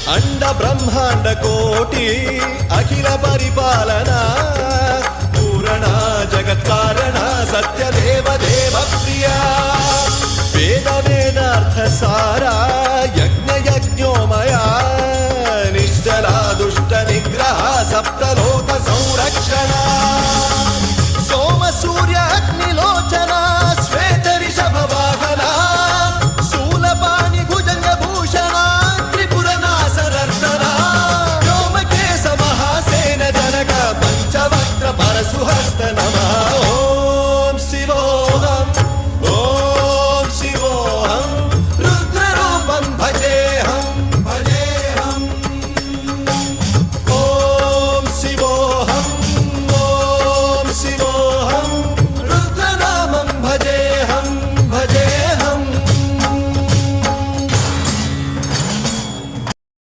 అండ బ్రహ్మాండ కోటి అఖిల పరిపాలన పూరణ జగత్కారణ సత్యదేవ దేవ ప్రియ వేద వేదార్థ సారా యజ్ఞ యజ్ఞోమయా నిశ్చలా దుష్ట నిగ్రహ సప్తలోక సంరక్షణ